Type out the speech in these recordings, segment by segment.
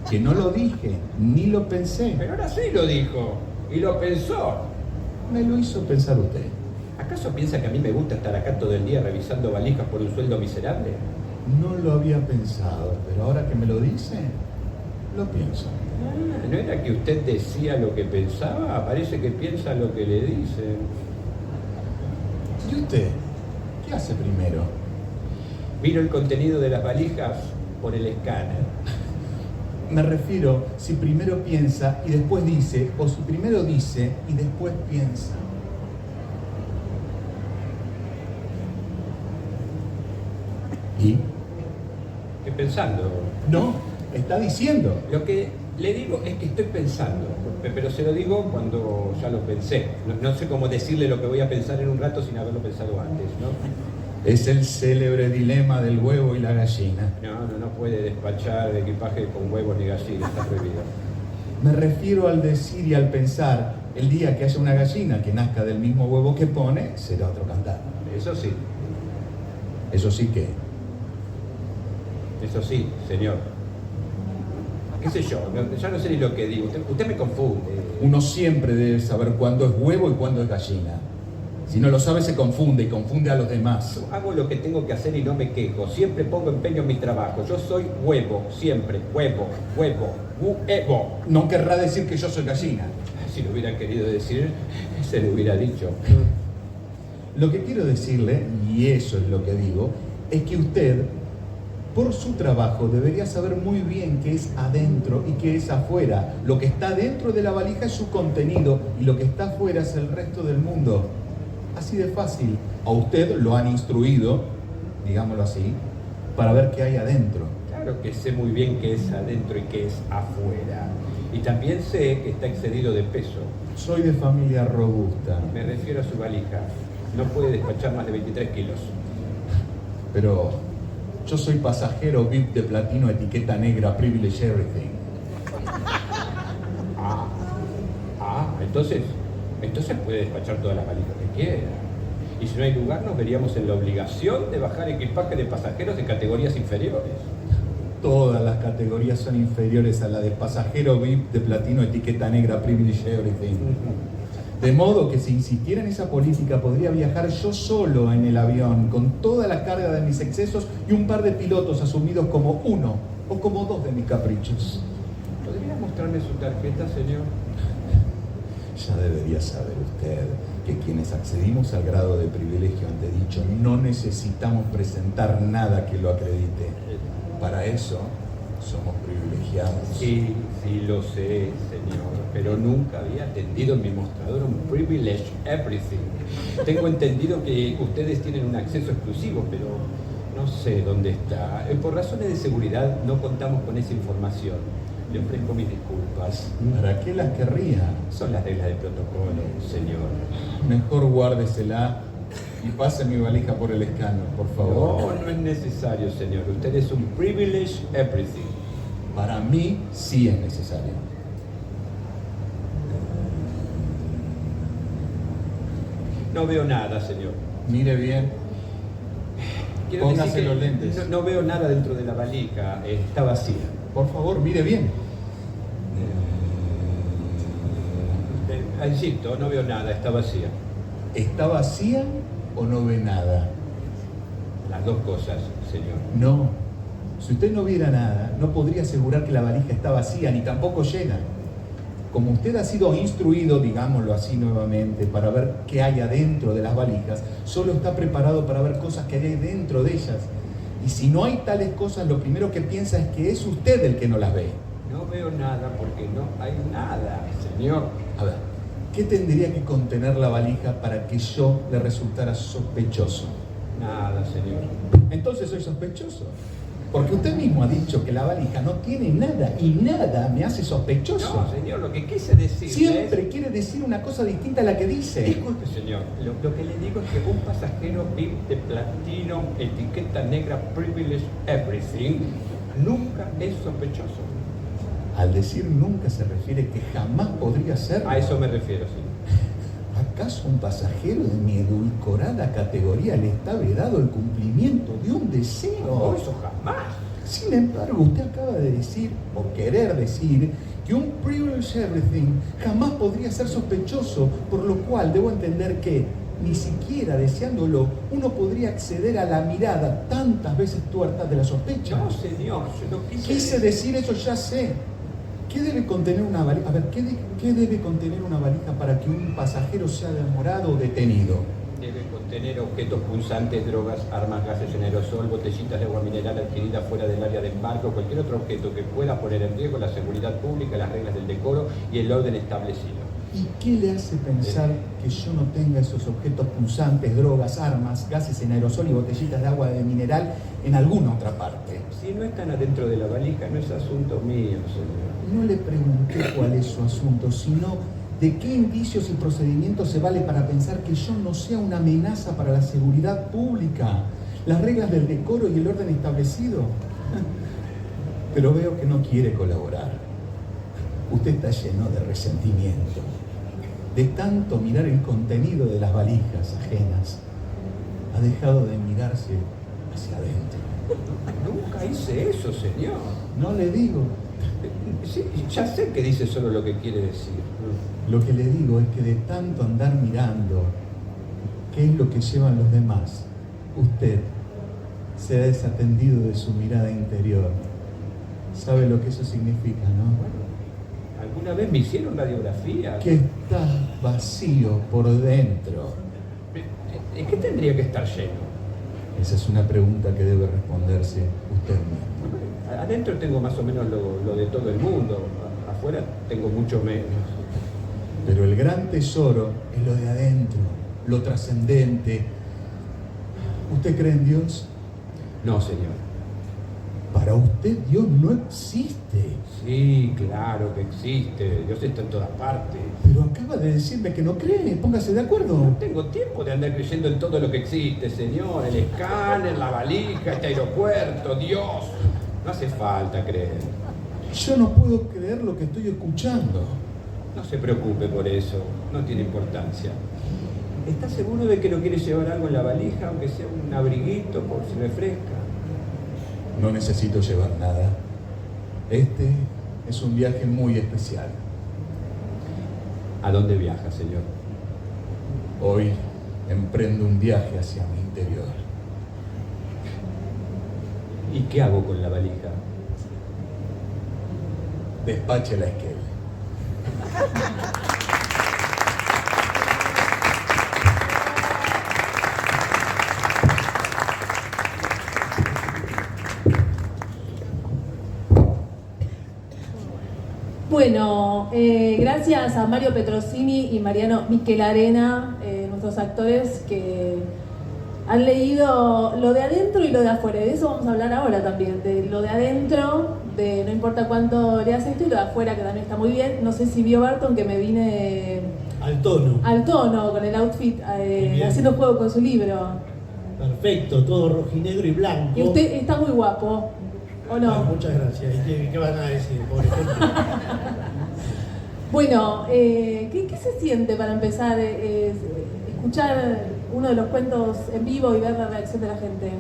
que no lo dije, ni lo pensé. Pero ahora sí lo dijo, y lo pensó. Me lo hizo pensar usted. ¿Acaso piensa que a mí me gusta estar acá todo el día revisando valijas por un sueldo miserable? No lo había pensado, pero ahora que me lo dice, lo pienso. Ah, ¿no era que usted decía lo que pensaba? Parece que piensa lo que le dicen. ¿Y usted? ¿Qué hace primero? Miro el contenido de las valijas por el escáner. Me refiero si primero piensa y después dice, o si primero dice y después piensa. ¿Y? ¿Qué pensando? No, está diciendo. Lo que le digo es que estoy pensando, pero se lo digo cuando ya lo pensé. No sé cómo decirle lo que voy a pensar en un rato sin haberlo pensado antes, ¿no? Es el célebre dilema del huevo y la gallina. No puede despachar equipaje con huevos ni gallinas, está prohibido. Me refiero al decir y al pensar, el día que haya una gallina que nazca del mismo huevo que pone, será otro cantar. Eso sí, Eso sí que... eso sí, señor. ¿Qué sé yo? Ya no sé ni lo que digo. Usted me confunde. Uno siempre debe saber cuándo es huevo y cuándo es gallina. Si no lo sabe, se confunde y confunde a los demás. Yo hago lo que tengo que hacer y no me quejo. Siempre pongo empeño en mi trabajo. Yo soy huevo, siempre. Huevo. No querrá decir que yo soy gallina. Si lo hubiera querido decir, se lo hubiera dicho. Lo que quiero decirle, y eso es lo que digo, es que usted, por su trabajo, debería saber muy bien qué es adentro y qué es afuera. Lo que está dentro de la valija es su contenido y lo que está afuera es el resto del mundo. Así de fácil. A usted lo han instruido, digámoslo así, para ver qué hay adentro. Claro que sé muy bien qué es adentro y qué es afuera. Y también sé que está excedido de peso. Soy de familia robusta, Me refiero a su valija. No puede despachar más de 23 kilos. pero yo soy pasajero VIP de platino, etiqueta negra, privilege everything. Entonces puede despachar todas las valijas que quiera. Y si no hay lugar, nos veríamos en la obligación de bajar equipaje de pasajeros de categorías inferiores. Todas las categorías son inferiores a la de pasajero VIP de platino, etiqueta negra, privilege everything. De modo que si insistiera en esa política, podría viajar yo solo en el avión, con toda la carga de mis excesos y un par de pilotos asumidos como uno o como dos de mis caprichos. ¿Podría mostrarme su tarjeta, señor? Ya debería saber usted que quienes accedimos al grado de privilegio antedicho no necesitamos presentar nada que lo acredite. Para eso somos privilegiados. Sí, lo sé, señor, pero nunca había atendido en mi mostrador un privilege everything. Tengo entendido que ustedes tienen un acceso exclusivo, pero no sé dónde está. Por razones de seguridad no contamos con esa información. Le ofrezco mis disculpas. ¿Para qué las querría? Son las reglas de protocolo, señor. Mejor guárdesela y pase mi valija por el escáner, por favor. No es necesario, señor. Usted es un privilege everything. Para mí sí es necesario. No veo nada, señor. Mire bien. Quiero Póngase decir que los lentes. No veo nada dentro de la valija. Está vacía. Por favor, mire bien. Insisto, no veo nada. Está vacía. ¿Está vacía o no ve nada? Las dos cosas, señor. No. Si usted no viera nada, no podría asegurar que la valija está vacía, ni tampoco llena. Como usted ha sido instruido, digámoslo así nuevamente, para ver qué hay adentro de las valijas, solo está preparado para ver cosas que hay dentro de ellas. Y si no hay tales cosas, lo primero que piensa es que es usted el que no las ve. No veo nada porque no hay nada, señor. A ver, ¿qué tendría que contener la valija para que yo le resultara sospechoso? Nada, señor. Entonces soy sospechoso. Porque usted mismo ha dicho que la valija no tiene nada y nada me hace sospechoso. No, señor, lo que quise decir Siempre quiere decir una cosa distinta a la que dice. Disculpe, señor. Lo que le digo es que un pasajero VIP de platino, etiqueta negra, privilege everything, nunca es sospechoso. Al decir nunca se refiere que jamás podría ser. A eso me refiero, señor. ¿Acaso un pasajero de mi edulcorada categoría le está vedado el cumplimiento de un deseo? No, eso jamás. Sin embargo, usted acaba de decir, o querer decir, que un privilege everything jamás podría ser sospechoso, por lo cual debo entender que, ni siquiera deseándolo, uno podría acceder a la mirada tantas veces tuerta de la sospecha. No, señor, yo no Quise decir eso, ya sé. ¿Qué debe contener una valija? A ver, ¿qué debe contener una valija para que un pasajero sea demorado o detenido? Debe contener objetos punzantes, drogas, armas, gases en aerosol, botellitas de agua mineral adquirida fuera del área de embarque o cualquier otro objeto que pueda poner en riesgo la seguridad pública, las reglas del decoro y el orden establecido. ¿Y qué le hace pensar que yo no tenga esos objetos punzantes, drogas, armas, gases en aerosol y botellitas de agua de mineral en alguna otra parte? Si no están adentro de la valija, no es asunto mío, señor. No le pregunté cuál es su asunto, sino de qué indicios y procedimientos se vale para pensar que yo no sea una amenaza para la seguridad pública, las reglas del decoro y el orden establecido. Pero veo que no quiere colaborar. Usted está lleno de resentimiento, de tanto mirar el contenido de las valijas ajenas. Ha dejado de mirarse hacia adentro. Nunca hice eso, señor. No le digo. Sí, ya sé que dice solo lo que quiere decir. Lo que le digo es que de tanto andar mirando qué es lo que llevan los demás, usted se ha desatendido de su mirada interior. ¿Sabe lo que eso significa, no? Bueno, alguna vez me hicieron radiografía. Que está vacío por dentro. ¿En qué tendría que estar lleno? Esa es una pregunta que debe responderse usted mismo. Adentro tengo más o menos lo de todo el mundo. Afuera tengo mucho menos. Pero el gran tesoro es lo de adentro, lo trascendente. ¿Usted cree en Dios? No, señor. Para usted Dios no existe. Sí, claro que existe. Dios está en todas partes. Pero acaba de decirme que no cree. Póngase de acuerdo. No tengo tiempo de andar creyendo en todo lo que existe, señor. El escáner, la valija, este aeropuerto, Dios. No hace falta creer. Yo no puedo creer lo que estoy escuchando. No se preocupe por eso. No tiene importancia. ¿Está seguro de que no quiere llevar algo en la valija, aunque sea un abriguito por si refresca? No necesito llevar nada. Este es un viaje muy especial. ¿A dónde viaja, señor? Hoy emprendo un viaje hacia mi interior. ¿Y qué hago con la valija? Despache la esquela. Bueno, gracias a Mario Petrosini y Mariano Michelarena, nuestros actores que han leído lo de adentro y lo de afuera. De eso vamos a hablar ahora también, de lo de adentro, de no importa cuánto leas esto, y lo de afuera, que también está muy bien. No sé si vio Barton que me vine al tono con el outfit, haciendo juego con su libro. Perfecto, todo rojinegro y blanco. Y usted está muy guapo, ¿o no? Ah, muchas gracias. ¿Y qué van a decir, pobre gente? Bueno, ¿qué se siente para empezar escuchar uno de los cuentos en vivo y ver la reacción de la gente?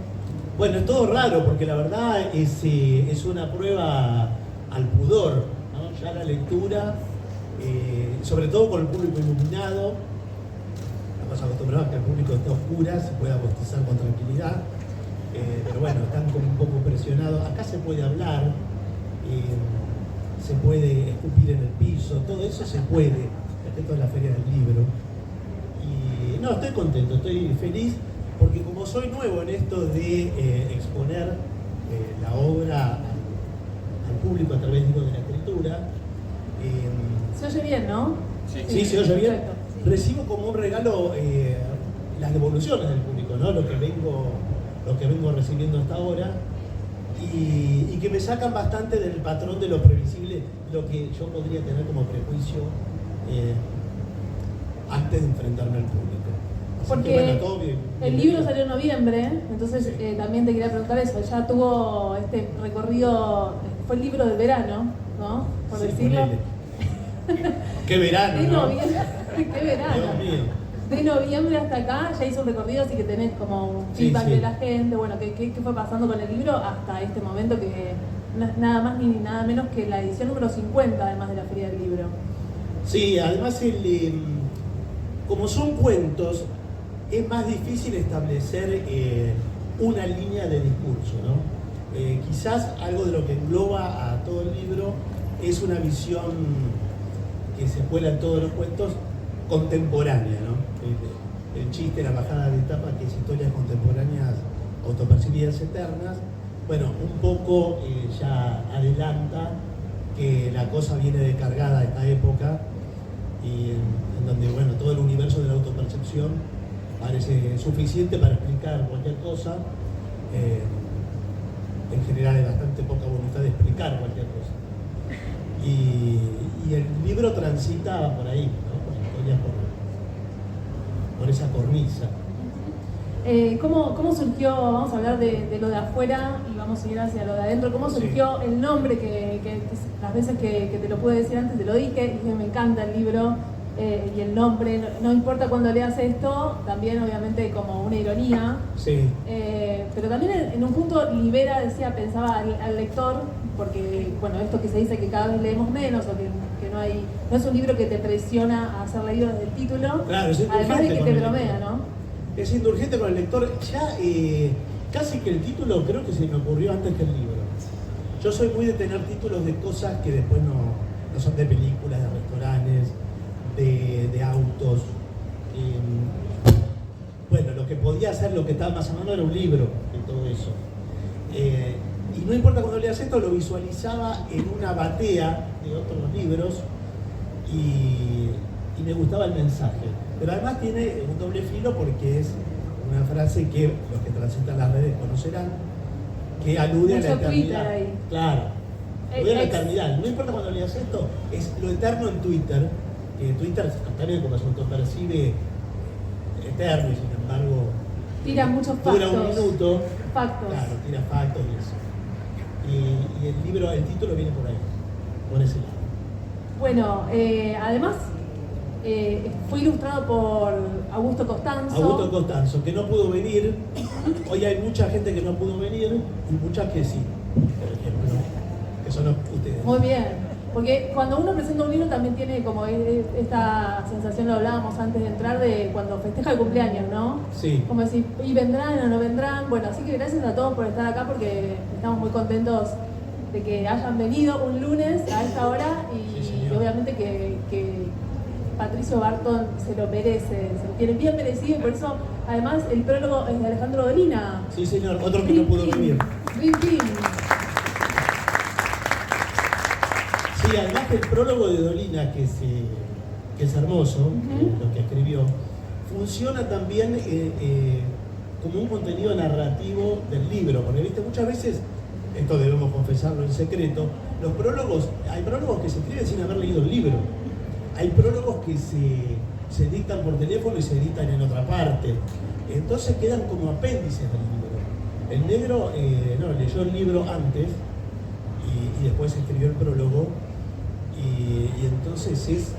Bueno, es todo raro porque la verdad es una prueba al pudor, ¿no? Ya la lectura, sobre todo con el público iluminado, estamos acostumbrados a que el público esté a oscuras, se pueda bostezar con tranquilidad, pero bueno, están como un poco presionados. Acá se puede hablar, se puede escupir en el piso, todo eso se puede, respecto a la Feria del Libro. Y no, estoy contento, estoy feliz, porque como soy nuevo en esto de exponer la obra al público a través, digo, de la escritura. Se oye bien, ¿no? Sí, se oye bien. Perfecto. Recibo como un regalo las devoluciones del público, ¿no? Lo que vengo recibiendo hasta ahora. Y que me sacan bastante del patrón de lo previsible, lo que yo podría tener como prejuicio antes de enfrentarme al público. Así Porque que, bueno, todo bien. el libro salió en noviembre, entonces también te quería preguntar eso. Ya tuvo este recorrido, fue el libro del verano, ¿no? Por Sí, decirlo. ponele. Qué verano, Es ¿no? noviembre, qué verano. Dios mío. de noviembre hasta acá ya hizo un recorrido, así que tenés como un feedback de la gente, bueno, qué fue pasando con el libro hasta este momento, que nada más ni nada menos que la edición número 50, además de la Feria del Libro. Sí, además como son cuentos, es más difícil establecer una línea de discurso, ¿no? Quizás algo de lo que engloba a todo el libro es una visión que se cuela en todos los cuentos contemporánea, ¿no? El chiste, la bajada de etapa, que es historias contemporáneas autopercibidas eternas, bueno, un poco ya adelanta que la cosa viene descargada a esta época y en donde, bueno, todo el universo de la autopercepción parece suficiente para explicar cualquier cosa. En general hay bastante poca voluntad de explicar cualquier cosa. Y el libro transita por ahí, ¿no? Por historias por esa cornisa. ¿Cómo surgió, vamos a hablar de lo de afuera y vamos a ir hacia lo de adentro, cómo surgió el nombre que las veces que te lo pude decir antes te lo dije, y me encanta el libro y el nombre, no importa cuando leas esto, también obviamente como una ironía, Sí. pero también en un punto libera, pensaba al lector, porque bueno, esto que se dice que cada vez leemos menos o que no es un libro que te presiona a ser leído desde el título, Claro, es además de que con te el bromea, lector. ¿no? Es indulgente con el lector. Ya casi que el título creo que se me ocurrió antes que el libro. Yo soy muy de tener títulos de cosas que después no son de películas, de restaurantes, de autos. Bueno, lo que podía ser, lo que estaba más a mano era un libro de todo eso. Y no importa cuando leas esto, lo visualizaba en una batea de otros libros y me gustaba el mensaje. Pero además tiene un doble filo porque es una frase que los que transitan las redes conocerán, que alude Mucho a la eternidad. Twitter ahí. Claro, alude a la eternidad. No importa cuando leas esto, es lo eterno en Twitter, que Twitter también como se autopercibe eterno y sin embargo Tira muchos dura factos. un minuto. Factos. Claro, tira factos y eso. Y el libro, el título viene por ahí, por ese lado. Bueno, además fue ilustrado por Augusto Costanzo. Augusto Costanzo, que no pudo venir. Hoy hay mucha gente que no pudo venir y muchas que sí, por ejemplo, que son ustedes. Muy bien. Porque cuando uno presenta un libro también tiene como esta sensación, lo hablábamos antes de entrar, de cuando festeja el cumpleaños, ¿no? Sí. Como decir, ¿y vendrán o no vendrán? Bueno, así que gracias a todos por estar acá porque estamos muy contentos de que hayan venido un lunes a esta hora y, Sí, señor. obviamente que Patricio Barton se lo merece, se lo tiene bien merecido y por eso además el prólogo es de Alejandro Dolina. Sí, señor, otro que no pudo venir. Dream Team. Sí, además que el prólogo de Dolina, que es hermoso, lo que escribió, funciona también como un contenido narrativo del libro, porque viste, muchas veces, esto debemos confesarlo en secreto, hay prólogos que se escriben sin haber leído el libro, hay prólogos que se dictan por teléfono y se editan en otra parte, entonces quedan como apéndices del libro. El negro leyó el libro antes y después escribió el prólogo. Y entonces es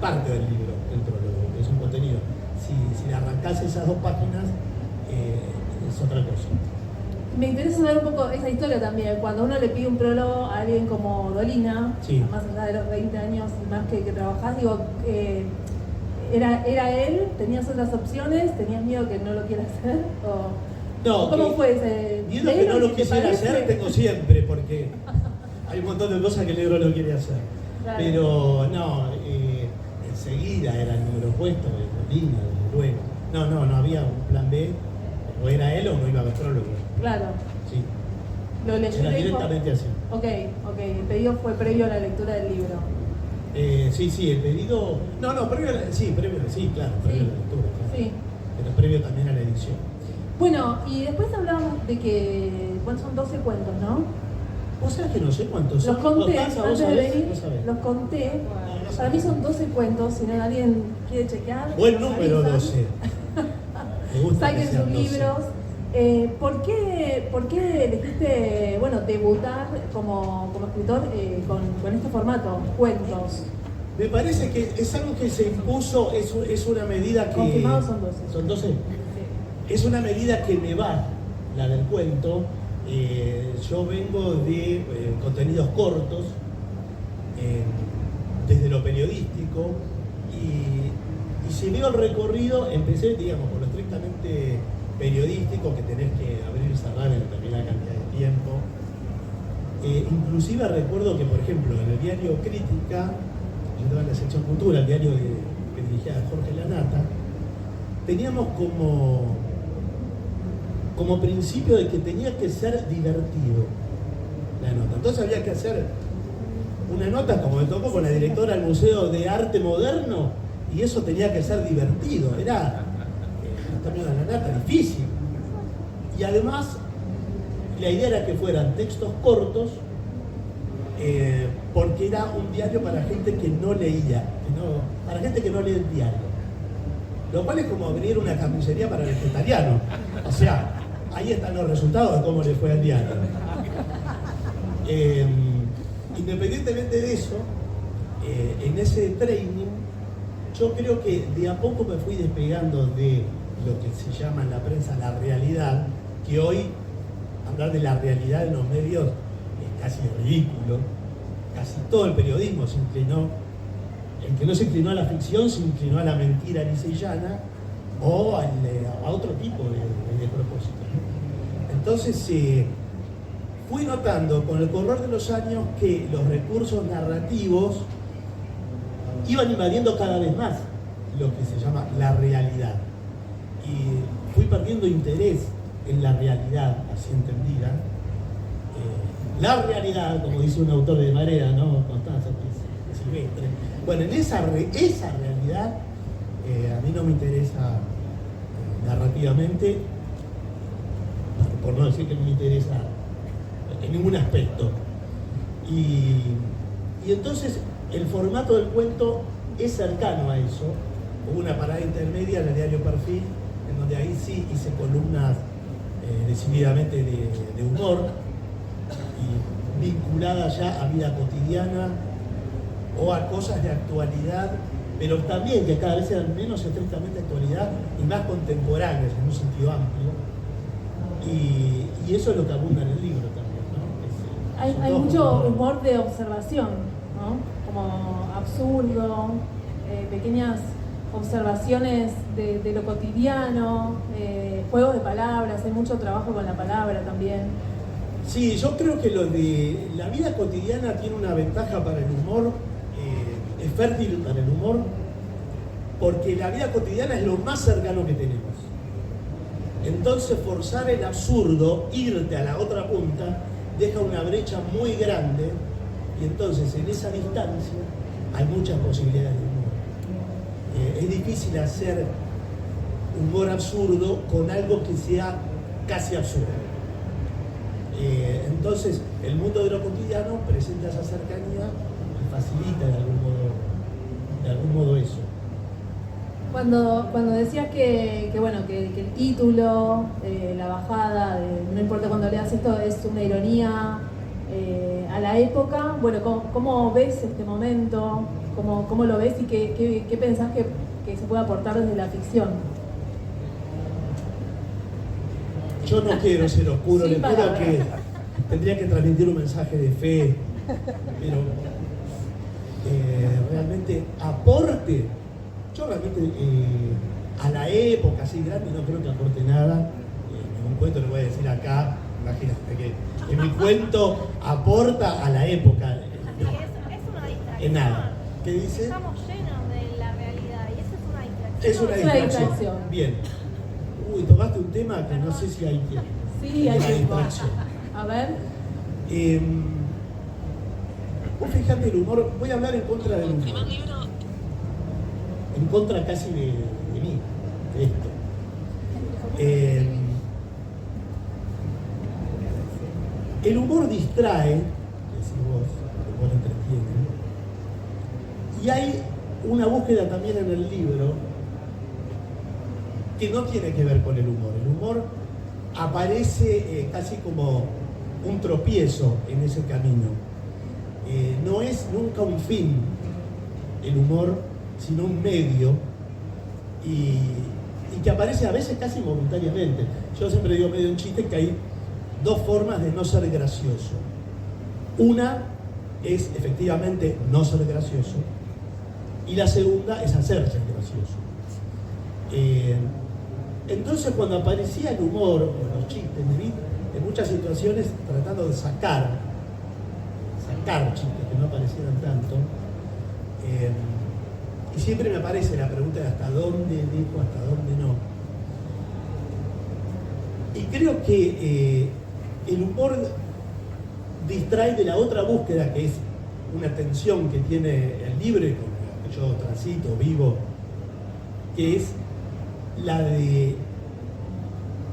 parte del libro, el prólogo, es un contenido. Si le arrancás esas 2 páginas, es otra cosa. Me interesa saber un poco esa historia también. Cuando uno le pide un prólogo a alguien como Dolina, Sí. más allá de los 20 años y más que trabajás, digo, ¿era él? ¿Tenías otras opciones? ¿Tenías miedo que no lo quiera hacer? No, ¿Cómo fue ese? Miedo que no lo ¿Te quisiera parece? hacer tengo siempre, porque hay un montón de cosas que el negro no quiere hacer. Claro. Pero no, enseguida era el número puesto, de Dolina, desde luego. No había un plan B, o era él o no iba a haber prólogo. Claro. Sí, Lo leyó era y dijo- directamente así. Ok. El pedido fue previo a la lectura del libro. Sí, el pedido. Previo a la lectura, claro. Sí. Pero previo también a la edición. Bueno, y después hablábamos de que, bueno, son 12 cuentos, ¿no? ¿Vos sabés que no sé cuántos Los son? conté, Constanza, ¿vos antes de sabés? venir, ¿Vos sabés? los conté. No Para mí son 12 cuentos, si no alguien quiere chequear. Buen nos número, avisan. 12. Me gusta que Saquen sean sus 12. libros. ¿Por qué elegiste, debutar como escritor con este formato, cuentos? Me parece que es algo que se impuso, es una medida que... Confirmados son 12. ¿Son 12? Sí. Es una medida que me va, la del cuento. Yo vengo de contenidos cortos, desde lo periodístico, y si veo el recorrido, empecé, digamos, por lo estrictamente periodístico, que tenés que abrir y cerrar en determinada cantidad de tiempo. Inclusive recuerdo que, por ejemplo, en el diario Crítica, yo estaba en la sección Cultura, el diario que dirigía Jorge Lanata, teníamos como principio de que tenía que ser divertido la nota. Entonces había que hacer una nota, como me tocó con la directora del Museo de Arte Moderno, y eso tenía que ser divertido. Era, también la nota, difícil. Y además, la idea era que fueran textos cortos, porque era un diario para gente que no leía, para gente que no lee el diario. Lo cual es como abrir una carnicería para vegetarianos. O sea, ahí están los resultados de cómo le fue al diario. Independientemente de eso, en ese training, yo creo que de a poco me fui despegando de lo que se llama en la prensa la realidad, que hoy hablar de la realidad en los medios es casi ridículo. Casi todo el periodismo se inclinó, el que no se inclinó a la ficción se inclinó a la mentira liseyana o a otro tipo de propósito. Entonces fui notando con el correr de los años que los recursos narrativos iban invadiendo cada vez más lo que se llama la realidad. Y fui perdiendo interés en la realidad, así entendida. La realidad, como dice un autor de Marea, ¿no? Constanza Silvestre. Bueno, en esa realidad a mí no me interesa narrativamente, por no decir que no me interesa en ningún aspecto. Y entonces el formato del cuento es cercano a eso. Hubo una parada intermedia en el diario Perfil, en donde ahí sí hice columnas decididamente de humor, y vinculadas ya a vida cotidiana o a cosas de actualidad, pero también que cada vez eran menos estrictamente actualidad y más contemporáneas en un sentido amplio. Y eso es lo que abunda en el libro también, ¿no? Hay mucho humor de observación, ¿no? Como absurdo, pequeñas observaciones de lo cotidiano, juegos de palabras, hay mucho trabajo con la palabra también. Sí, yo creo que lo de la vida cotidiana tiene una ventaja para el humor, es fértil para el humor, porque la vida cotidiana es lo más cercano que tenemos. Entonces forzar el absurdo, irte a la otra punta, deja una brecha muy grande, y entonces en esa distancia hay muchas posibilidades de humor. Es difícil hacer humor absurdo con algo que sea casi absurdo. Entonces el mundo de lo cotidiano presenta esa cercanía y facilita de algún modo eso. Cuando decías que el título, la bajada, no importa cuando leas esto, es una ironía a la época, bueno, ¿cómo ves este momento? ¿Cómo lo ves y qué pensás que se puede aportar desde la ficción? Yo no quiero ser oscuro, Sí, le juro que tendría que transmitir un mensaje de fe, pero realmente aporte. Yo realmente a la época así grande no creo que aporte nada. Ningún cuento le voy a decir acá, imagínate que mi cuento aporta a la época. Sí, es una distracción. En nada. ¿Qué dice? Estamos llenos de la realidad y eso es una distracción. Es una distracción. distracción. Bien. Uy, tomaste un tema que no sé si hay tiempo. Sí, hay La tiempo. distracción. A ver. Vos fijate el humor, voy a hablar en contra del humor. En contra casi de mí, de esto. El humor distrae, decís vos, el humor entretiene. Y hay una búsqueda también en el libro que no tiene que ver con el humor. El humor aparece casi como un tropiezo en ese camino. No es nunca un fin. el humor, sino un medio y que aparece a veces casi momentáneamente. Yo siempre digo medio en chiste que hay dos formas de no ser gracioso. Una es efectivamente no ser gracioso y la segunda es hacerse gracioso. Entonces cuando aparecía el humor o los chistes, me vi en muchas situaciones tratando de sacar chistes que no aparecieran tanto. Y siempre me aparece la pregunta de hasta dónde dejo, hasta dónde no. Y creo que el humor distrae de la otra búsqueda, que es una tensión que tiene el libro y con la que yo transito, vivo, que es la de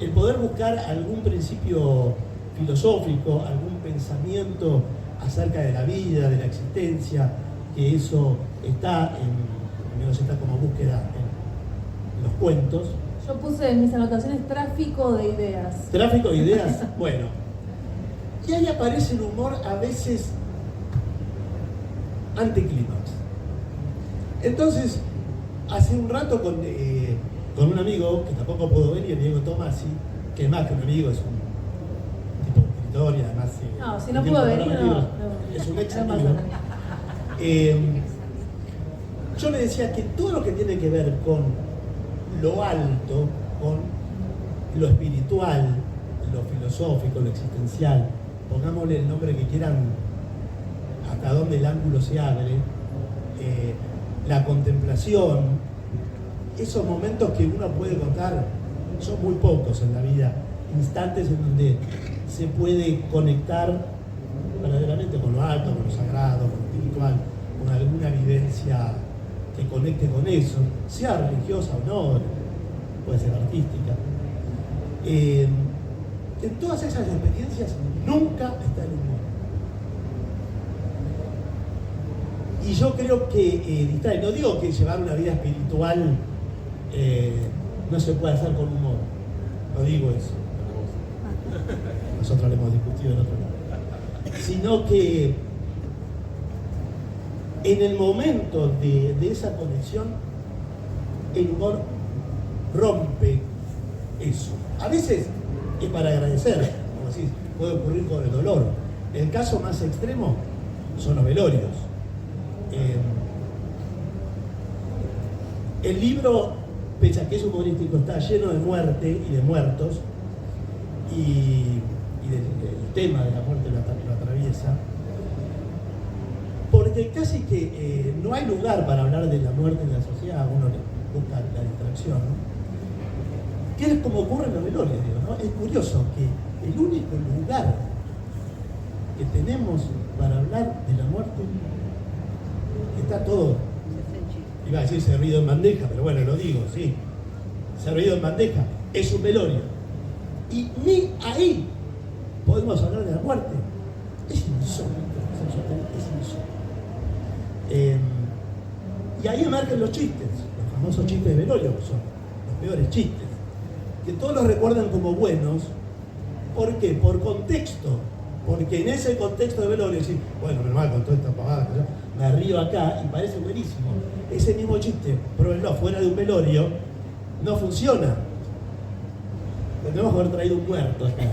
el poder buscar algún principio filosófico, algún pensamiento acerca de la vida, de la existencia, que eso está como búsqueda en los cuentos. Yo puse en mis anotaciones tráfico de ideas. Tráfico de ideas, bueno. Y ahí aparece el humor a veces anticlímax. Entonces, hace un rato con un amigo, que tampoco puedo ver, y el Diego Tomasi, que más que un amigo, es un tipo de escritor y además... No, si no pudo venir, no. Es un ex amigo. Yo le decía que todo lo que tiene que ver con lo alto, con lo espiritual, lo filosófico, lo existencial, pongámosle el nombre que quieran, hasta donde el ángulo se abre, la contemplación, esos momentos que uno puede contar, son muy pocos en la vida, instantes en donde se puede conectar verdaderamente con lo alto, con lo sagrado, con lo espiritual, con alguna vivencia que conecte con eso, sea religiosa o no, puede ser artística. En todas esas experiencias nunca está el humor. Y yo creo que distrae. No digo que llevar una vida espiritual no se puede hacer con humor. No digo eso. Nosotros lo hemos discutido en otro lado. Sino que en el momento de esa conexión, el humor rompe eso. A veces es para agradecer, como decís, puede ocurrir con el dolor. El caso más extremo son los velorios. El libro, pese a que es humorístico, está lleno de muerte y de muertos, y del tema de la muerte lo atraviesa, porque casi que no hay lugar para hablar de la muerte en la sociedad, uno busca la distracción, ¿no? Que es como ocurre en los velorios, digo, ¿no? Es curioso que el único lugar que tenemos para hablar de la muerte está todo, iba a decir servido en bandeja, pero bueno, lo digo, sí, servido en bandeja, es un velorio. Y ni ahí podemos hablar de la muerte. Es insólito, es insólito. Y ahí emergen los chistes, los famosos chistes de velorio, que son los peores chistes, que todos los recuerdan como buenos. ¿Por qué? Por contexto. Porque en ese contexto de velorio, decir, bueno, normal, con toda esta pavada, me río acá y parece buenísimo. Ese mismo chiste, pruébenlo, fuera de un velorio, no funciona. Tendríamos que haber traído un muerto acá.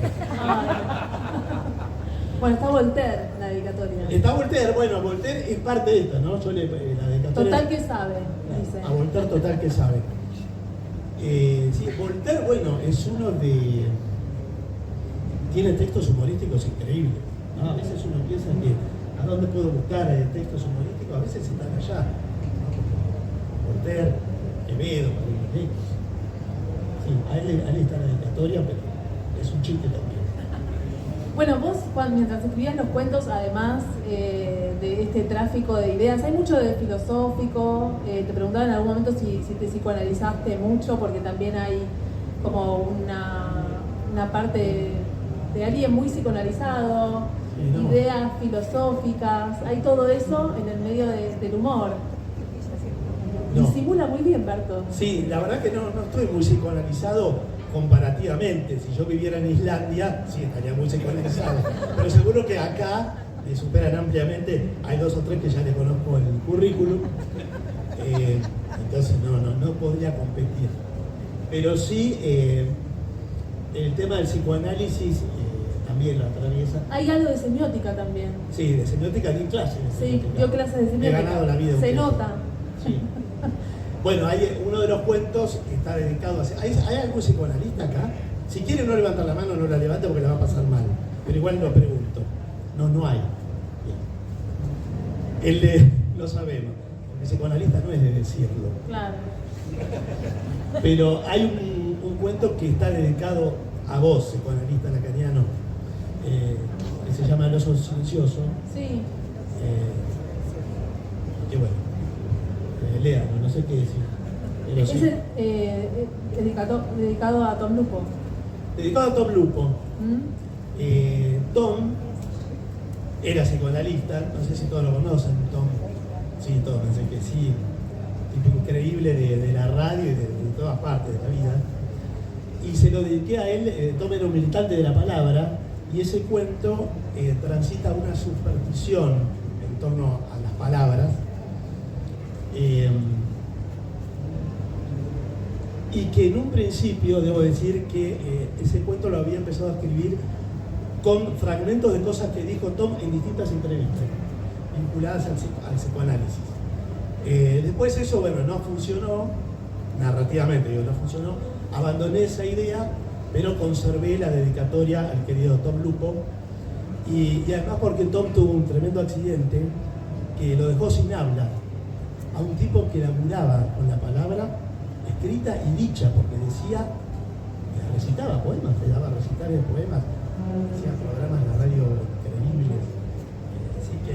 Bueno, está Voltaire en la dedicatoria. Está Voltaire, bueno, Voltaire es parte de esto, ¿no? Yo la dedicatoria... Total que sabe, dice. A Voltaire total que sabe. Sí, Voltaire, bueno, es uno de... Tiene textos humorísticos increíbles, ¿no? A veces uno piensa que ¿a dónde puedo buscar textos humorísticos? A veces están allá, ¿no? Voltaire, Quevedo, sí, a él está la dedicatoria, pero es un chiste también. Bueno, vos mientras escribías los cuentos, además de este tráfico de ideas, hay mucho de filosófico. Te preguntaba en algún momento si te psicoanalizaste mucho, porque también hay como una parte de alguien muy psicoanalizado, sí, ¿no? Ideas filosóficas, hay todo eso en el medio del humor. No. Disimula muy bien, Berto. Sí, la verdad que no estoy muy psicoanalizado comparativamente. Si yo viviera en Islandia, sí estaría muy psicoanalizado. Pero seguro que acá me superan ampliamente. Hay 2 o 3 que ya les conozco el currículum. Entonces no podría competir. Pero sí, el tema del psicoanálisis también lo atraviesa. Hay algo de semiótica también. Sí, de semiótica di clase. Sí, dio clases de He semiótica. ganado la vida. Se nota. Sí. Bueno, hay uno de los cuentos que está dedicado a... ¿Hay algún psicoanalista acá? Si quiere no levantar la mano, no la levante porque la va a pasar mal. Pero igual lo pregunto. No hay. Bien. Lo sabemos. El psicoanalista no es de decirlo. Claro. Pero hay un cuento que está dedicado a vos, psicoanalista lacaniano, que se llama El oso silencioso. Sí. Que bueno, léanlo, no sé qué decir. Pero sí. Es dedicado a Tom Lupo. Dedicado a Tom Lupo. ¿Mm? Tom era psicoanalista, no sé si todos lo conocen, Tom. Sí, todos, pensé que sí. Tipo increíble de la radio y de todas partes de la vida. Y se lo dediqué a él. Tom era un militante de la palabra, y ese cuento transita una superstición en torno a las palabras. Y que en un principio, debo decir que ese cuento lo había empezado a escribir con fragmentos de cosas que dijo Tom en distintas entrevistas vinculadas al psicoanálisis. Después eso, bueno, no funcionó, narrativamente digo, no funcionó, abandoné esa idea, pero conservé la dedicatoria al querido Tom Lupo, y además porque Tom tuvo un tremendo accidente que lo dejó sin habla a un tipo que laburaba con la palabra escrita y dicha, porque decía, recitaba poemas, le daba recitales de poemas, hacía programas de la radio increíbles. Así que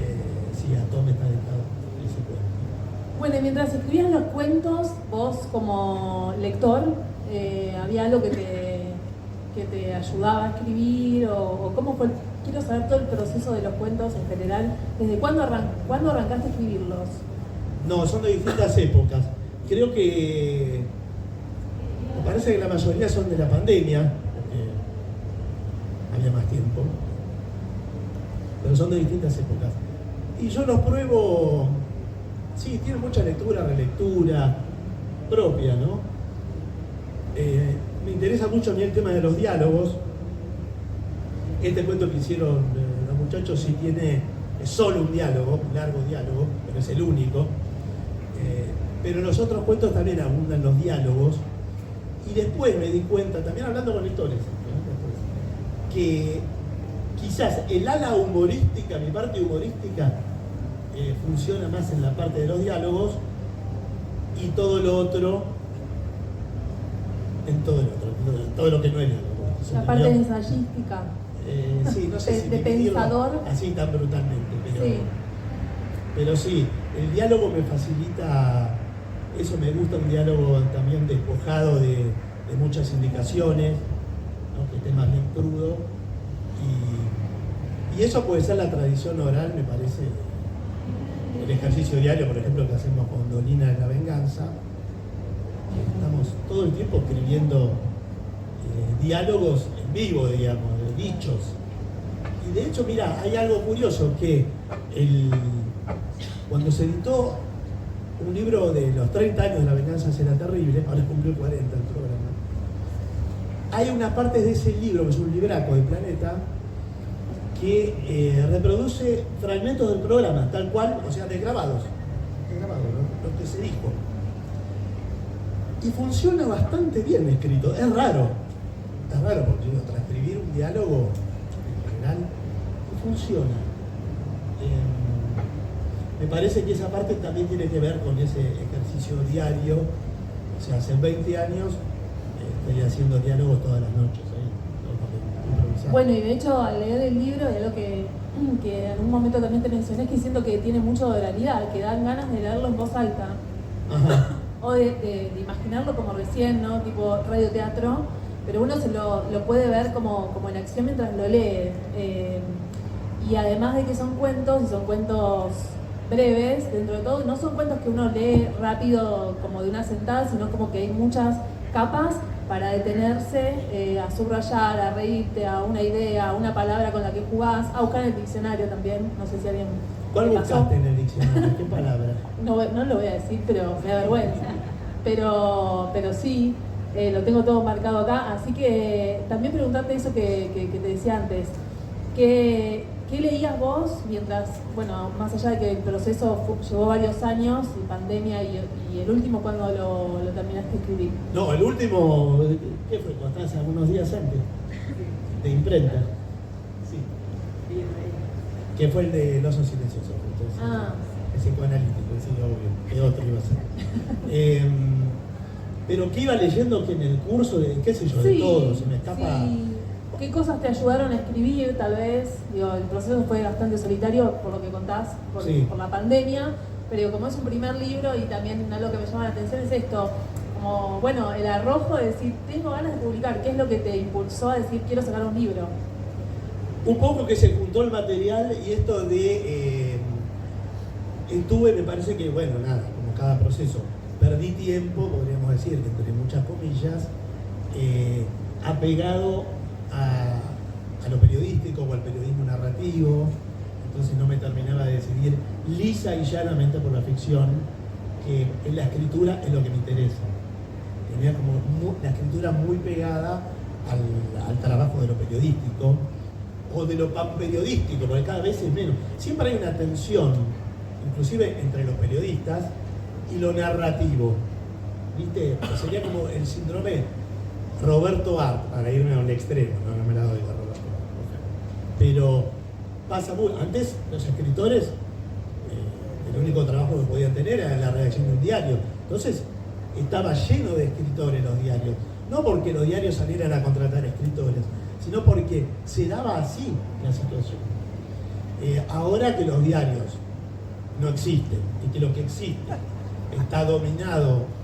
sí, a Tom está dedicado ese cuento. Bueno, y mientras escribías los cuentos, vos como lector, ¿había algo que te ayudaba a escribir? ¿O cómo fue? Quiero saber todo el proceso de los cuentos en general. ¿Desde cuándo arrancaste a escribirlos? No, son de distintas épocas. Creo que me parece que la mayoría son de la pandemia, porque había más tiempo, pero son de distintas épocas. Y yo los pruebo, sí, tienen mucha lectura, relectura propia, ¿no? Me interesa mucho a mí el tema de los diálogos. Este cuento que hicieron los muchachos sí es solo un diálogo, un largo diálogo, pero es el único. Pero los otros cuentos también abundan los diálogos. Y después me di cuenta, también hablando con lectores, que quizás el ala humorística, mi parte humorística, funciona más en la parte de los diálogos, y todo lo otro en todo lo que no es diálogo. La parte ensayística. Sí, no sé si de pensador. así tan brutalmente, Sí. Pero sí, el diálogo me facilita, eso me gusta, un diálogo también despojado de muchas indicaciones, ¿no? Que esté más bien crudo, y eso puede ser la tradición oral, me parece. El ejercicio diario, por ejemplo, que hacemos con Dolina de la Venganza, estamos todo el tiempo escribiendo diálogos en vivo, digamos, de dichos. Y de hecho, mira, hay algo curioso, que cuando se editó un libro de los 30 años de La Venganza Será Terrible, ahora cumplió 40 el programa, hay una parte de ese libro, que es un libraco de Planeta, que reproduce fragmentos del programa, tal cual, o sea, de grabados, ¿no? Lo que se dijo. Y funciona bastante bien escrito, es raro porque digo, transcribir un diálogo en general funciona. Me parece que esa parte también tiene que ver con ese ejercicio diario. O sea, hace 20 años estoy haciendo diálogos todas las noches, improvisando. Bueno, y de hecho al leer el libro, y algo que en un momento también te mencioné, es que siento que tiene mucho de oralidad, que dan ganas de leerlo en voz alta. Ajá. O de imaginarlo como recién, ¿no? Tipo radioteatro, pero uno se lo puede ver como en acción mientras lo lee. Y además de que son cuentos, y son cuentos breves, dentro de todo, no son cuentos que uno lee rápido como de una sentada, sino como que hay muchas capas para detenerse, a subrayar, a reírte, a una idea, a una palabra con la que jugás, a buscar en el diccionario también, no sé si alguien ¿Cuál le pasó. buscaste en el diccionario? ¿Qué palabra? No lo voy a decir, pero me da vergüenza. Pero sí, lo tengo todo marcado acá. Así que también preguntarte eso que te decía antes. ¿Qué leías vos mientras, bueno, más allá de que el proceso llevó varios años y pandemia y el último, cuando lo terminaste de escribir? No, el último, ¿qué fue? Cuando estabas algunos días antes, de imprenta. Sí. Que fue el de No son silenciosos. Entonces, el psicoanalítico, sí, obvio, que otro iba a ser. Pero ¿qué iba leyendo que en el curso de, qué sé yo, de todo? Se me escapa. Sí. ¿Qué cosas te ayudaron a escribir, tal vez? Digo, el proceso fue bastante solitario, por lo que contás, por la pandemia, pero como es un primer libro y también algo que me llama la atención es esto, como, bueno, el arrojo de decir, tengo ganas de publicar, ¿qué es lo que te impulsó a decir, quiero sacar un libro? Un poco que se juntó el material y esto de... tuve, me parece que, bueno, nada, como cada proceso, perdí tiempo, podríamos decir, entre muchas comillas, apegado a lo periodístico o al periodismo narrativo, entonces no me terminaba de decidir lisa y llanamente por la ficción, que en la escritura es lo que me interesa. Tenía como la escritura muy pegada al trabajo de lo periodístico o de lo panperiodístico, porque cada vez es menos. Siempre hay una tensión, inclusive entre los periodistas y lo narrativo. ¿Viste? Sería como el síndrome Roberto Art, para irme a un extremo, no me la doy a Roberto Art. Pero pasa mucho. Antes los escritores, el único trabajo que podían tener era la redacción de un diario. Entonces estaba lleno de escritores los diarios. No porque los diarios salieran a contratar escritores, sino porque se daba así la situación. Ahora que los diarios no existen y que lo que existe está dominado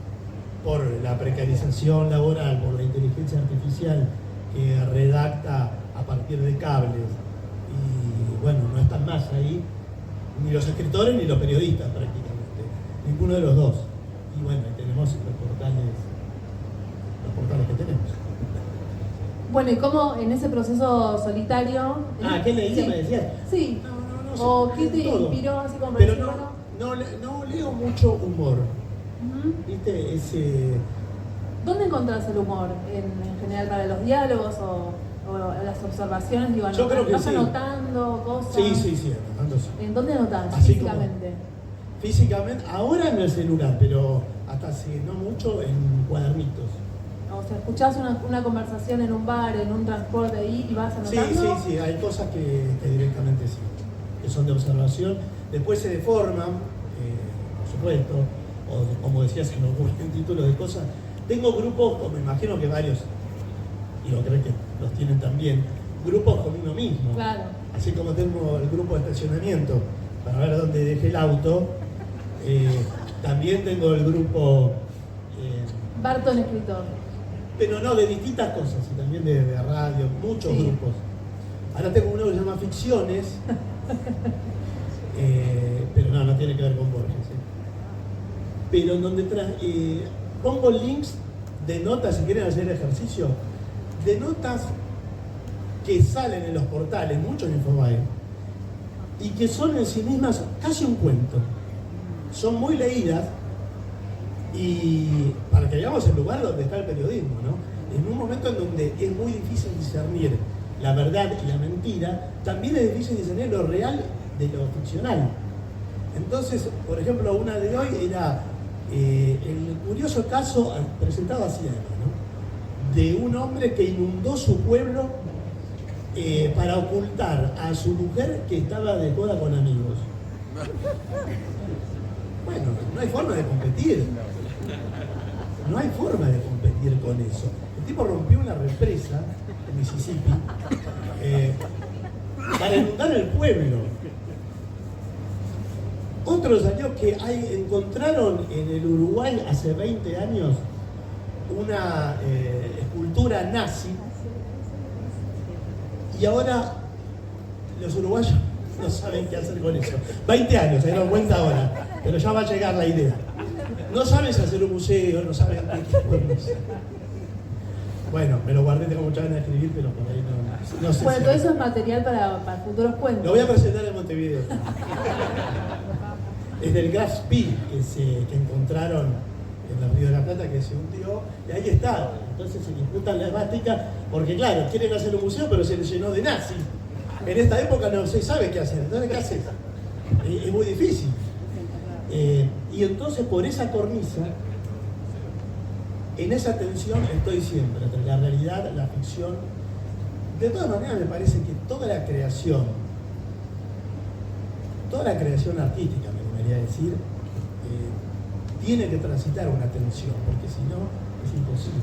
por la precarización laboral, por la inteligencia artificial que redacta a partir de cables, y bueno, no están más ahí ni los escritores ni los periodistas prácticamente, ninguno de los dos. Y bueno, tenemos los portales que tenemos. Bueno, ¿y cómo en ese proceso solitario? ¿Qué leías? Sí. Me decías. Sí. No sé, ¿O qué te todo. inspiró así como para Pero decir, bueno? no leo mucho humor. ¿Viste? ¿Dónde encontrás el humor? ¿En general para los diálogos o las observaciones? Digo, Yo creo que ¿vas sí. anotando cosas? Sí, anotando sí. ¿En dónde anotás Así físicamente? Físicamente, ahora en el celular, pero hasta hace no mucho en cuadernitos. O sea, escuchás una conversación en un bar, en un transporte ahí y vas anotando. Sí, hay cosas que directamente sí, que son de observación. Después se deforman, por supuesto, o como decías, se me ocurren títulos de cosas. Tengo grupos, como me imagino que varios, y lo creo que los tienen también, grupos con uno mismo. Claro. Así como tengo el grupo de estacionamiento para ver dónde dejé el auto, también tengo el grupo... Barton escritor. Pero no, de distintas cosas, y también de radio, muchos grupos. Ahora tengo uno que se llama Ficciones, pero no tiene que ver con Borges. Pero en donde pongo links de notas, si quieren hacer el ejercicio, de notas que salen en los portales, mucho en Infobae, y que son en sí mismas casi un cuento. Son muy leídas, y para que veamos el lugar donde está el periodismo, ¿no? En un momento en donde es muy difícil discernir la verdad y la mentira, también es difícil discernir lo real de lo ficcional. Entonces, por ejemplo, una de hoy era el curioso caso, presentado así además, ¿no? De un hombre que inundó su pueblo para ocultar a su mujer que estaba de joda con amigos. Bueno, no hay forma de competir. No hay forma de competir con eso. El tipo rompió una represa en Mississippi para inundar el pueblo. Otro salió que encontraron en el Uruguay hace 20 años una escultura nazi, y ahora los uruguayos no saben qué hacer con eso. 20 años, se dieron cuenta ahora, pero ya va a llegar la idea. No saben si hacer un museo, no saben qué tipo de museo. Bueno, me lo guardé, tengo muchas ganas de escribir, pero por ahí no sé. Bueno, si- todo eso es material para futuros cuentos. Lo voy a presentar en Montevideo. Es del Gas Peel que encontraron en el Río de la Plata, que se hundió, y ahí está. Entonces se disputan la esvástica, porque claro, quieren hacer un museo, pero se les llenó de nazis. En esta época no se sabe qué hacer, entonces ¿qué haces? Es muy difícil. Y entonces por esa cornisa, en esa tensión estoy siempre, entre la realidad, la ficción. De todas maneras me parece que toda la creación artística, me gustaría decir, tiene que transitar una tensión, porque si no es imposible.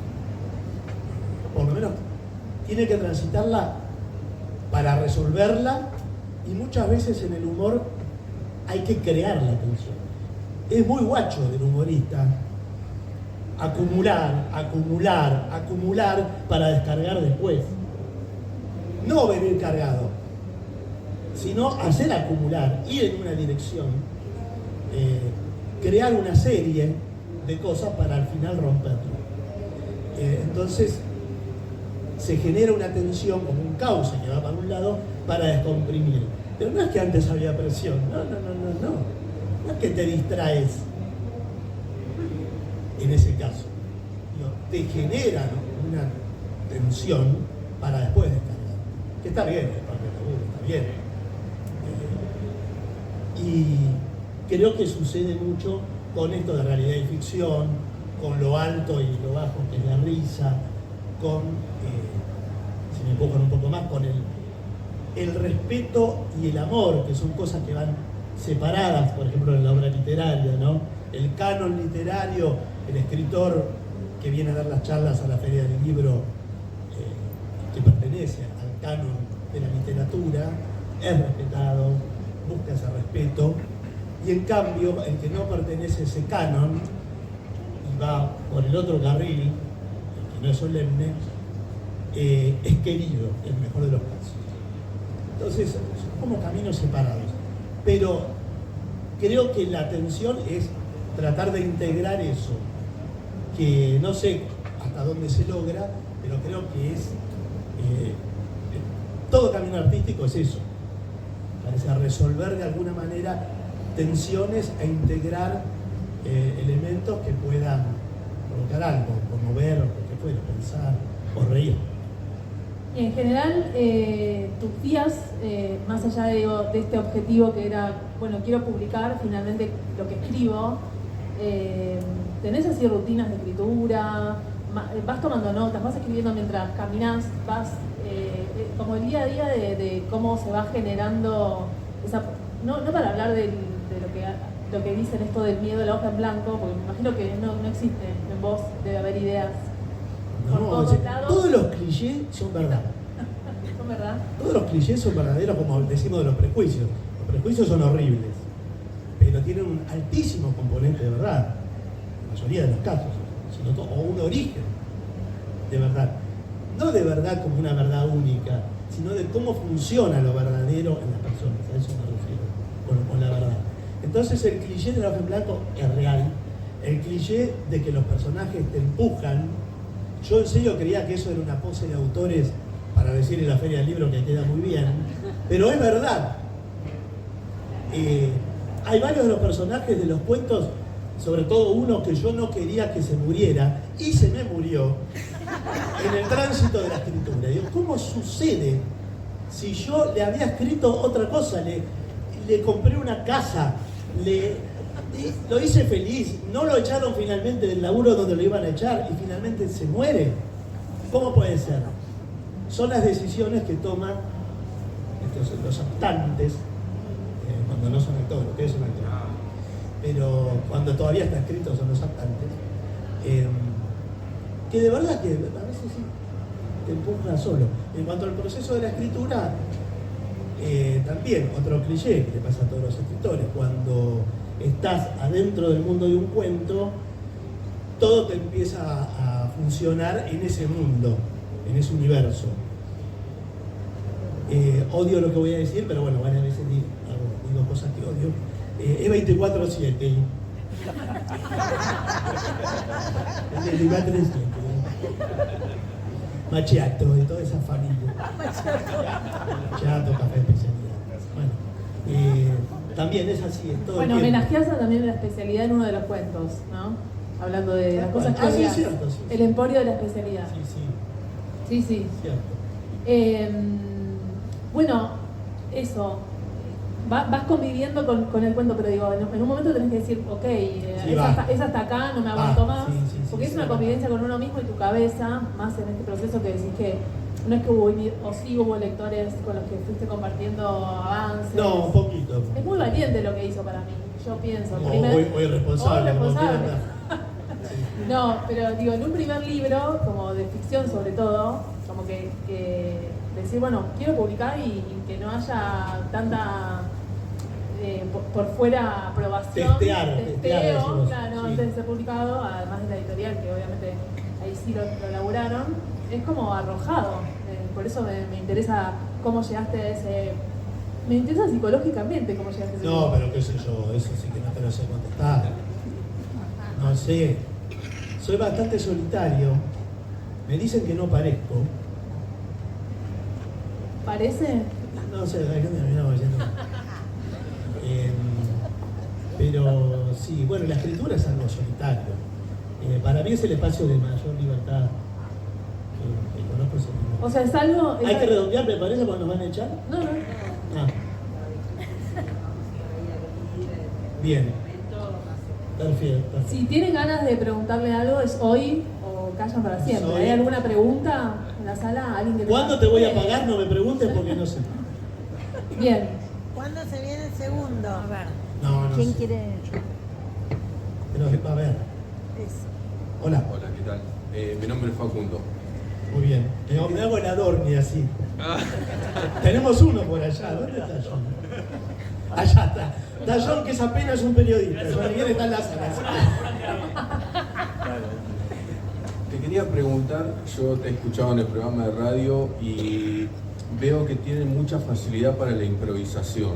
Por lo menos tiene que transitarla para resolverla, y muchas veces en el humor hay que crear la tensión. Es muy guacho del humorista acumular para descargar después. No venir cargado, sino hacer acumular, ir en una dirección, crear una serie de cosas para al final romperlo. Entonces se genera una tensión como un cauce que va para un lado para descomprimir. Pero no es que antes había presión, no es que te distraes en ese caso. Te generan una tensión para después descargar. Que está bien, es parte del laburo, está bien. Y creo que sucede mucho con esto de realidad y ficción, con lo alto y lo bajo que es la risa, con, si me empujan un poco más, con el respeto y el amor, que son cosas que van separadas, por ejemplo, en la obra literaria, ¿no? El canon literario, el escritor que viene a dar las charlas a la Feria del Libro, que pertenece al canon de la literatura, es respetado, busca ese respeto, y en cambio, el que no pertenece a ese canon y va por el otro carril, el que no es solemne, es querido, en el mejor de los casos. Entonces, son como caminos separados. Pero creo que la atención es tratar de integrar eso, que no sé hasta dónde se logra, pero creo que es todo camino artístico es eso, parece resolver de alguna manera tensiones e integrar elementos que puedan provocar algo, conmover, lo que fuera, pensar o reír. Y en general, tus días, más allá de este objetivo que era, bueno, quiero publicar finalmente lo que escribo, ¿tenés así rutinas de escritura? ¿Vas tomando notas? ¿Vas escribiendo mientras caminas? ¿Vas como el día a día de cómo se va generando esa... No para hablar de lo que dicen esto del miedo a la hoja en blanco, porque me imagino que no existe en vos, debe haber ideas. No, todos los clichés son verdad. ¿Son verdad? Todos los clichés son verdaderos, como decimos de los prejuicios. Los prejuicios son horribles, pero tienen un altísimo componente de verdad, en la mayoría de los casos, o un origen de verdad. No de verdad como una verdad única, sino de cómo funciona lo verdadero en las personas. A eso me refiero, con la verdad. Entonces el cliché de la hoja en blanco es real. El cliché de que los personajes te empujan. Yo en serio creía que eso era una pose de autores para decir en la Feria del Libro que queda muy bien, pero es verdad. Hay varios de los personajes de los cuentos, sobre todo uno que yo no quería que se muriera, y se me murió en el tránsito de la escritura. Digo, ¿cómo sucede? Si yo le había escrito otra cosa, le compré una casa, lo hice feliz, no lo echaron finalmente del laburo donde lo iban a echar y finalmente se muere. ¿Cómo puede ser? Son las decisiones que toman los actantes, cuando no son actores, ustedes son actores, pero cuando todavía está escrito son los actantes, que de verdad que a veces sí te empuja solo. En cuanto al proceso de la escritura, también otro cliché que le pasa a todos los escritores: cuando estás adentro del mundo de un cuento, todo te empieza a funcionar en ese mundo, en ese universo. Odio lo que voy a decir, pero bueno, varias veces digo cosas que odio. Es 24/7. Es 24/7. Macchiato, de toda esa familia. Macchiato, café de especialidad. Bueno, también es así, es todo. Bueno, el tiempo. homenajeas también la especialidad en uno de los cuentos, ¿no? Hablando de las cosas que Ah, sí, odias. cierto, sí, sí. El emporio de la especialidad. Sí, Sí. cierto. Bueno, eso. Vas conviviendo con el cuento, pero digo, en un momento tenés que decir, ok, Sí, es hasta acá, no me aguanto más. sí, Porque es sí, una sí, convivencia con uno mismo y tu cabeza, más en este proceso que decís que no es que hubo lectores con los que fuiste compartiendo avances. No, un poquito. Es muy valiente lo que hizo para mí, yo pienso. O muy responsable. O como responsable. quieran. No, pero digo, en un primer libro, como de ficción sobre todo, como que decir, bueno, quiero publicar y que no haya tanta por fuera aprobación. Testeo, decimos. Claro, Sí. antes de ser publicado, además de la editorial, que obviamente ahí sí lo elaboraron, es como arrojado. Por eso me interesa cómo llegaste a ese. Me interesa psicológicamente cómo llegaste a ese. No, pero qué sé yo, eso sí que no te lo sé contestar. No sé. Soy bastante solitario. Me dicen que no parezco. ¿Parece? No sé, ¿qué me miraba yendo? Pero sí, bueno, la escritura es algo solitario. Para mí es el espacio de mayor libertad que conozco. Ese libro. O sea, es algo. Hay que redondear, me parece, porque nos van a echar. No. Ah. Bien. Perfecto. Si tienen ganas de preguntarle algo, es hoy o callan para siempre. Soy- ¿Hay alguna pregunta en la sala? ¿Alguien que ¿Cuándo te voy a pagar? No me preguntes porque no sé. Bien. ¿Cuándo se viene el segundo? A ver. No, no ¿Quién sé. quiere? Pero va a ver. Eso. Hola. Hola, ¿qué tal? Mi nombre es Facundo. Muy bien. Me hago el adorni así. Tenemos uno por allá. ¿Dónde está John? Allá está. Está John, que es apenas un periodista. John Miguel está en la sala. Te quería preguntar, yo te he escuchado en el programa de radio y veo que tienen mucha facilidad para la improvisación.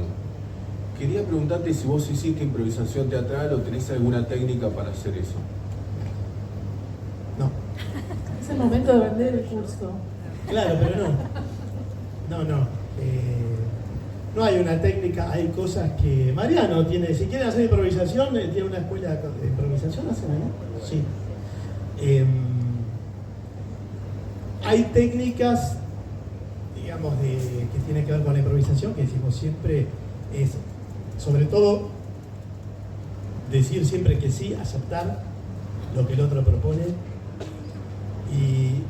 Quería preguntarte si vos hiciste improvisación teatral o tenés alguna técnica para hacer eso. No. Es el momento de vender el curso. Claro, pero no. No. No hay una técnica, hay cosas que. Mariano tiene, si quieren hacer improvisación, tiene una escuela de improvisación, ¿hacen, no? Sí. Hay técnicas, digamos, que tienen que ver con la improvisación, que decimos siempre, es sobre todo decir siempre que sí, aceptar lo que el otro propone y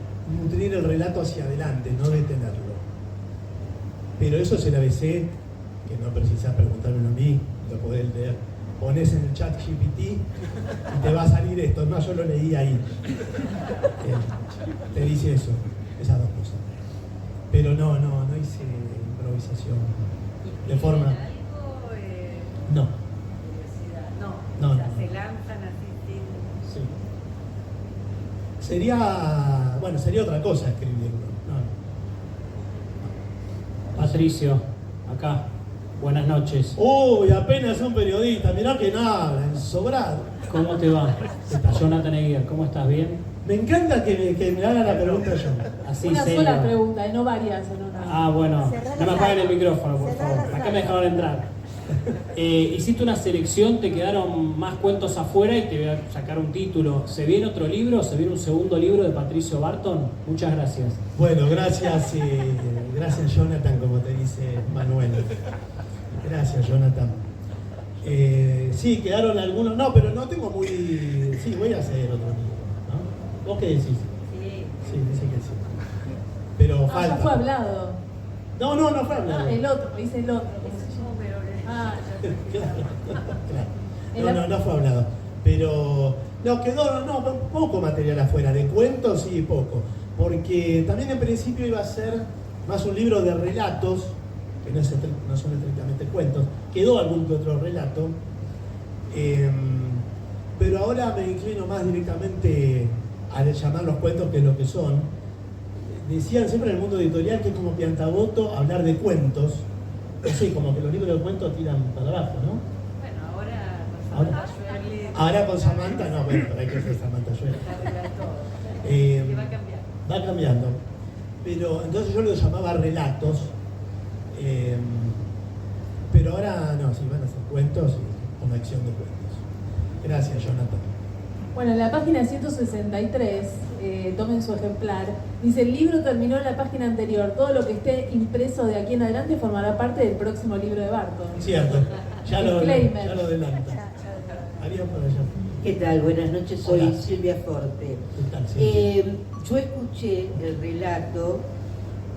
nutrir el relato hacia adelante, no detenerlo. Pero eso es el ABC, que no precisas preguntármelo a mí, lo podés leer. Ponés en el chat GPT y te va a salir esto. No, yo lo leí ahí. Te dice eso, esas dos cosas. Pero no hice improvisación de forma. ¿Algo? No. Curiosidad. No, O sea, no. se lanzan así sin. Sí. Sería otra cosa escribirlo. No. Patricio, acá. Buenas noches. Uy, apenas un periodista, mirá que nada, sobrado. ¿Cómo te va? Jonathan Eguer, ¿cómo estás? ¿Bien? Me encanta que me haga la pregunta yo. Así Una serio. sola pregunta, y no varias en una. Ah, bueno. Cerrá No me la apaguen sala. el micrófono, por Cerrá favor. la Acá me sala. dejaron entrar. Hiciste una selección, te quedaron más cuentos afuera y te voy a sacar un título. ¿Se viene otro libro? ¿Se viene un segundo libro de Patricio Barton? Muchas gracias. Bueno, gracias Jonathan, como te dice Manuel. Gracias, Jonathan. Sí, quedaron algunos. No, pero no tengo muy. Sí, voy a hacer otro libro, ¿no? ¿Vos qué decís? Sí. Sí, dice que sí. Pero Ah, falta. ya fue hablado. No fue hablado. Ah, el otro, dice el otro. ¿cómo se llama? Ah, ya. Claro. No fue hablado. Pero no, quedó poco material afuera, de cuentos sí, poco. Porque también en principio iba a ser más un libro de relatos, que no son estrictamente cuentos. Quedó algún que otro relato. Pero ahora me inclino más directamente a llamar los cuentos que es lo que son. Decían siempre en el mundo editorial que es como piantaboto hablar de cuentos. Sí, como que los libros de cuentos tiran para abajo, ¿no? Bueno, ahora Ahora- con Samantha Schweblin Ahora con Samantha, no, bueno, pero hay que ser Samantha Schweblin. arreglar todo. Eh, Que va a cambiar. Va cambiando. pero entonces yo lo llamaba relatos, pero ahora no, sí van a ser cuentos y una acción de cuentos. Gracias, Jonathan. Bueno, en la página 163, tomen su ejemplar, dice: el libro terminó en la página anterior, todo lo que esté impreso de aquí en adelante formará parte del próximo libro de Barton. Cierto, ya lo Disclaimer. adelanta. Haría para allá. ¿Qué tal? Buenas noches, soy Hola. Silvia Forte. ¿Qué tal, Silvia? Yo escuché el relato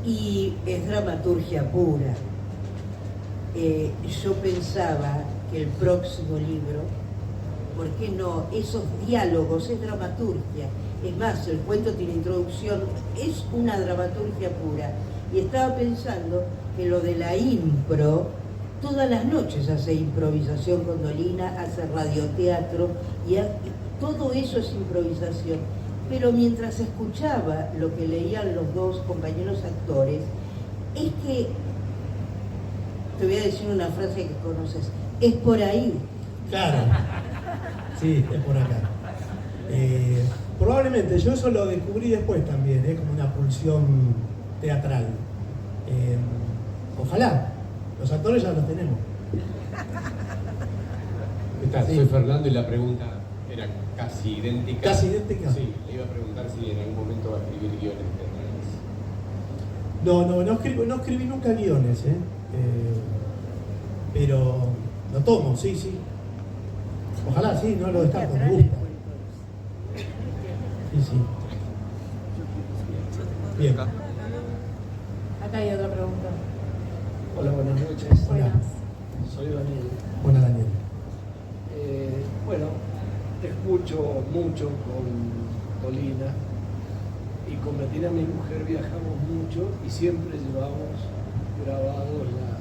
y es dramaturgia pura. Yo pensaba que el próximo libro, ¿por qué no? Esos diálogos es dramaturgia. Es más, el cuento tiene introducción, es una dramaturgia pura. Y estaba pensando que lo de la impro, todas las noches hace improvisación con Dolina, hace radioteatro y todo eso es improvisación. Pero mientras escuchaba lo que leían los dos compañeros actores, es que, te voy a decir una frase que conoces, es por ahí. Claro, sí, es por acá. Probablemente, yo eso lo descubrí después también, como una pulsión teatral. Ojalá, los actores ya los tenemos. ¿Qué tal? Sí. Soy Fernando y la pregunta era casi idéntica. ¿Casi idéntica? Sí, le iba a preguntar si en algún momento va a escribir guiones teatrales. No escribí nunca guiones, pero lo tomo, sí. Ojalá, sí, no lo descarto, me gusta. Sí. Bien. Acá hay otra pregunta. Hola, buenas noches. Buenas. Soy Daniel. Buenas, Daniel. Bueno, te escucho mucho con Dolina y con Bettina, mi mujer, viajamos mucho y siempre llevamos grabados las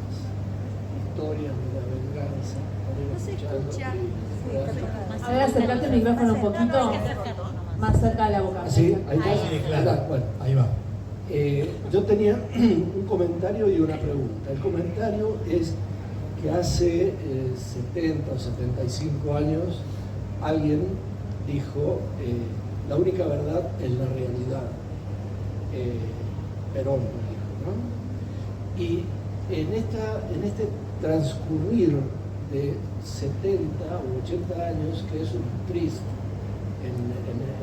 historias de la venganza. No se escucha. A ver, acercarte el micrófono un poquito más cerca de la boca. ¿Sí? Ahí está. Sí, claro. Bueno, Ahí va. yo tenía un comentario y una pregunta. El comentario es que hace 70 o 75 años alguien dijo, la única verdad es la realidad. Perón lo dijo, ¿no? Y en este transcurrir de 70 o 80 años, que es un triste en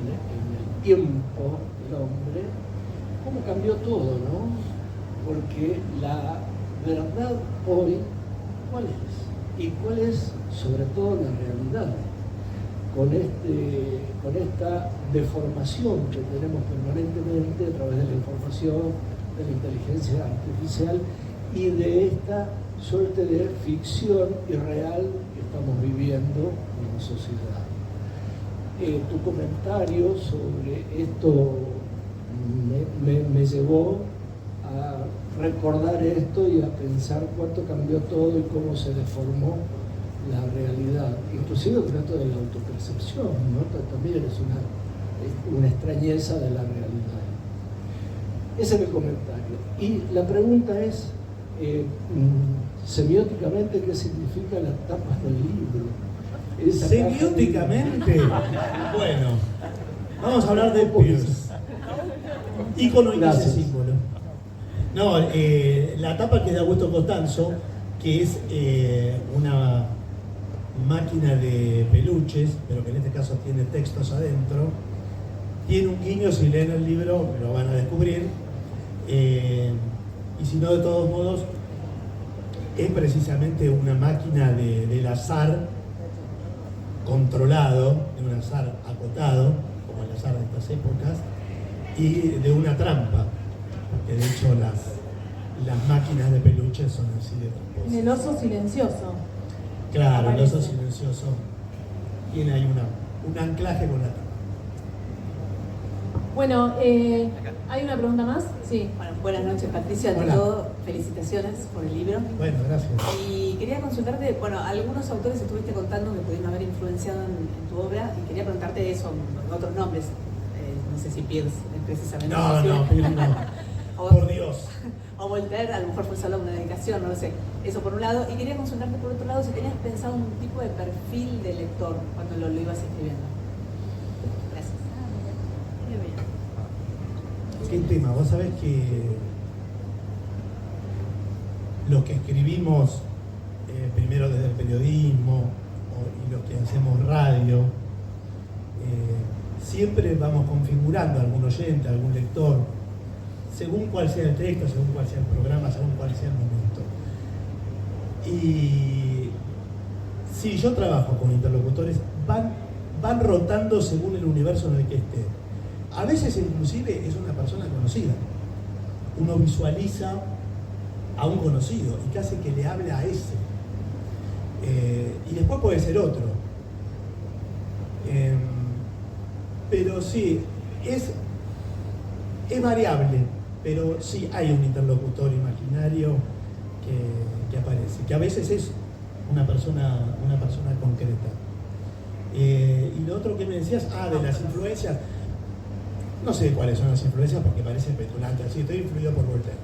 el tiempo del hombre, cómo cambió todo, ¿no? Porque la verdad hoy, ¿cuál es? Y cuál es sobre todo la realidad con esta deformación que tenemos permanentemente a través de la información, de la inteligencia artificial y de esta suerte de ficción irreal que estamos viviendo como sociedad. Tu comentario sobre esto me llevó a recordar esto y a pensar cuánto cambió todo y cómo se deformó la realidad, inclusive con esto de la autopercepción, ¿no? También es una extrañeza de la realidad. Ese es mi comentario. Y la pregunta es, semióticamente, ¿qué significa las tapas del libro? Semióticamente, bueno, vamos a hablar de Peirce. Ícono y ese símbolo. No, la tapa que es de Augusto Costanzo, que es una máquina de peluches, pero que en este caso tiene textos adentro, tiene un guiño, si leen el libro lo van a descubrir, y si no, de todos modos, es precisamente una máquina del azar controlado, de un azar acotado, como el azar de estas épocas, y de una trampa, porque de hecho las máquinas de peluches son así de tramposas. En el oso silencioso. Claro, el Aparece. oso silencioso tiene ahí un anclaje con la trampa. Bueno, ¿hay una pregunta más? Sí. Bueno, buenas noches, Patricia. Ante Hola. todo, felicitaciones por el libro. Bueno, gracias. Y quería consultarte, bueno, algunos autores estuviste contando que pudieron haber influenciado en tu obra y quería preguntarte eso con otros nombres. No sé si Peirce precisamente. No, Peirce no. O- Por Dios. O Voltaire, a lo mejor fue solo una dedicación, no lo sé. Eso por un lado. Y quería consultarte por otro lado si tenías pensado un tipo de perfil de lector cuando lo ibas escribiendo. Gracias. ¿Qué tema? Vos sabés que los que escribimos primero desde el periodismo y los que hacemos radio, siempre vamos configurando a algún oyente, a algún lector, según cuál sea el texto, según cuál sea el programa, según cuál sea el momento. Y si yo trabajo con interlocutores, van rotando según el universo en el que esté. A veces inclusive es una persona conocida. Uno visualiza a un conocido y casi que le habla a ese. Y después puede ser otro. Pero sí, es variable, pero sí hay un interlocutor imaginario que aparece, que a veces es una persona concreta. Y lo otro que me decías, de las influencias, no sé cuáles son las influencias porque parece petulante, así estoy influido por Voltaire.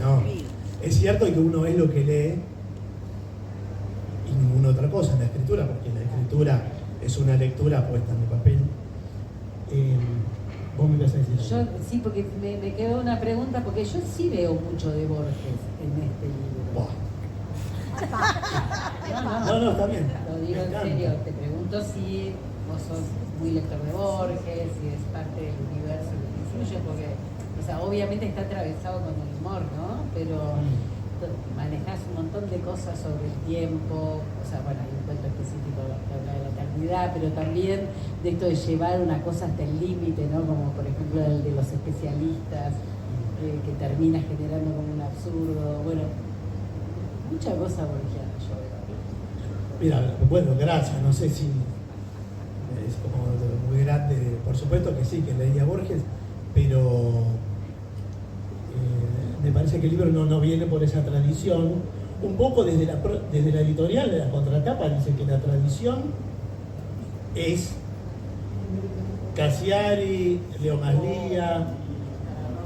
No, es cierto que uno es lo que lee y ninguna otra cosa en la escritura, porque la escritura es una lectura puesta en el papel. ¿Vos me ibas a decir algo? Yo sí, porque me quedó una pregunta, porque yo sí veo mucho de Borges en este libro. No, está bien. Lo digo en serio, te pregunto si vos sos muy lector de Borges, si es parte del universo que te influye, porque, o sea, obviamente está atravesado con el humor, ¿no? Pero manejás un montón de cosas sobre el tiempo, o sea, bueno, hay un cuento específico que habla de la eternidad, pero también de esto de llevar una cosa hasta el límite, ¿no? Como por ejemplo el de los especialistas, que termina generando como un absurdo, bueno, mucha cosa borgiana yo veo. Mira, bueno, gracias, no sé si es como muy grande, por supuesto que sí, que leía Borges, pero me parece que el libro no viene por esa tradición. Un poco desde la editorial de la contratapa dice que la tradición es Cassiari, Leo Maslía,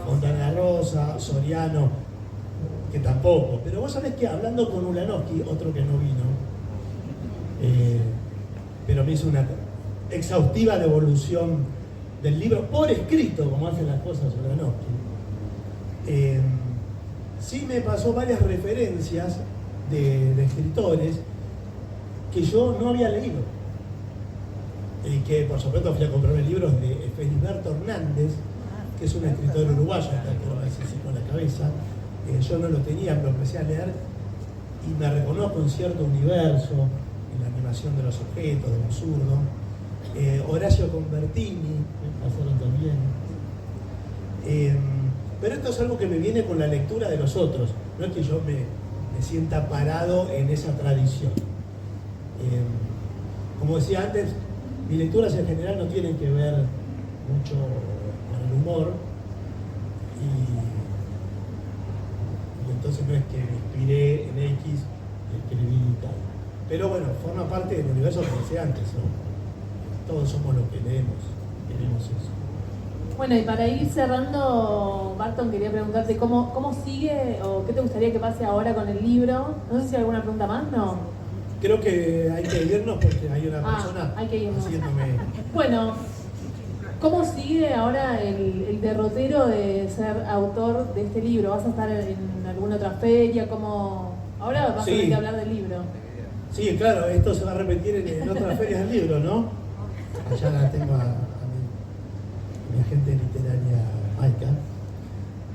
Fontana Rosa, Soriano, que tampoco. Pero vos sabés que hablando con Ulanowski, otro que no vino, pero me hizo una exhaustiva devolución del libro por escrito, como hacen las cosas Ulanowski. Sí me pasó varias referencias de escritores que yo no había leído. Y que por supuesto fui a comprarme libros de Feliberto Hernández, que es un escritor uruguayo, hasta que lo así con la cabeza. Yo no lo tenía, lo empecé a leer y me reconozco en cierto universo, en la animación de los objetos, del absurdo. Horacio Convertini, me pasaron también. Pero esto es algo que me viene con la lectura de los otros, no es que yo me sienta parado en esa tradición. Como decía antes, mis lecturas en general no tienen que ver mucho con el humor y entonces no es que me inspiré en X y escribí y tal. Pero bueno, forma parte del universo como decía antes, ¿no? Todos somos los que leemos, queremos eso. Bueno, y para ir cerrando, Barton, quería preguntarte cómo sigue o qué te gustaría que pase ahora con el libro. No sé si hay alguna pregunta más, ¿no? Creo que hay que irnos porque hay una persona hay que irnos. haciéndome... Bueno, ¿cómo sigue ahora el derrotero de ser autor de este libro? ¿Vas a estar en alguna otra feria? ¿Cómo? Ahora vas a tener que hablar del libro. Sí, claro, esto se va a repetir en otras ferias del libro, ¿no? Allá la tengo a mi agente literaria, Maika.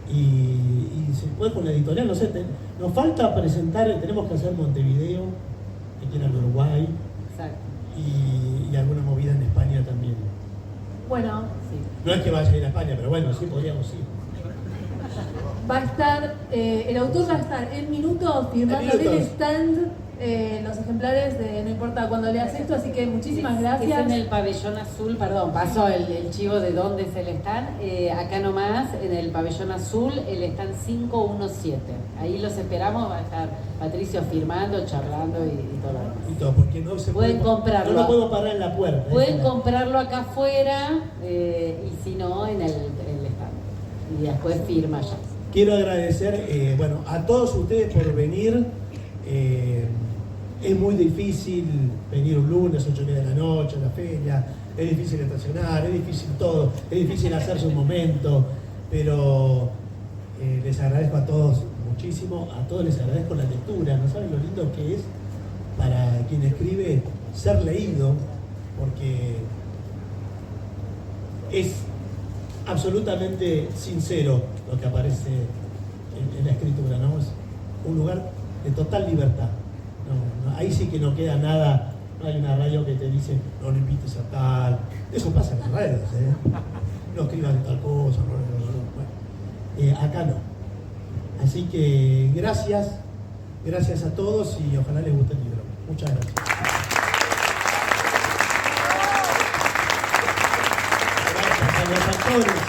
Y se puede con la editorial, no sé, nos falta presentar, tenemos que hacer Montevideo, aquí en el Uruguay. Exacto. Y alguna movida en España también. Bueno, no es que vaya a ir a España, pero bueno, sí podríamos ir. Va a estar, el autor va a estar en minutos firmando en el stand los ejemplares de No importa cuando leas esto, así que muchísimas gracias. Es en el pabellón azul, perdón, paso el chivo de dónde es el stand, acá nomás, en el pabellón azul, el stand 517. Ahí los esperamos, va a estar Patricio firmando, charlando y todo lo demás. Y todo, porque no se pueden comprarlo. No lo puedo parar en la puerta. Pueden comprarlo acá afuera y si no, en el stand. Y después firma ya. Quiero agradecer bueno, a todos ustedes por venir. Es muy difícil venir un lunes, 8:30 de la noche, a la feria, es difícil estacionar, es difícil todo, es difícil hacerse un momento, pero les agradezco a todos muchísimo, a todos les agradezco la lectura, no saben lo lindo que es para quien escribe ser leído, porque es absolutamente sincero lo que aparece en la escritura, ¿no? Es un lugar de total libertad. Ahí sí que no queda nada, no hay una radio que te dice no lo invites a tal, eso pasa en las redes, no escribas de tal cosa, bueno, acá no. Así que gracias a todos y ojalá les guste el libro. Muchas gracias. Gracias a los actores.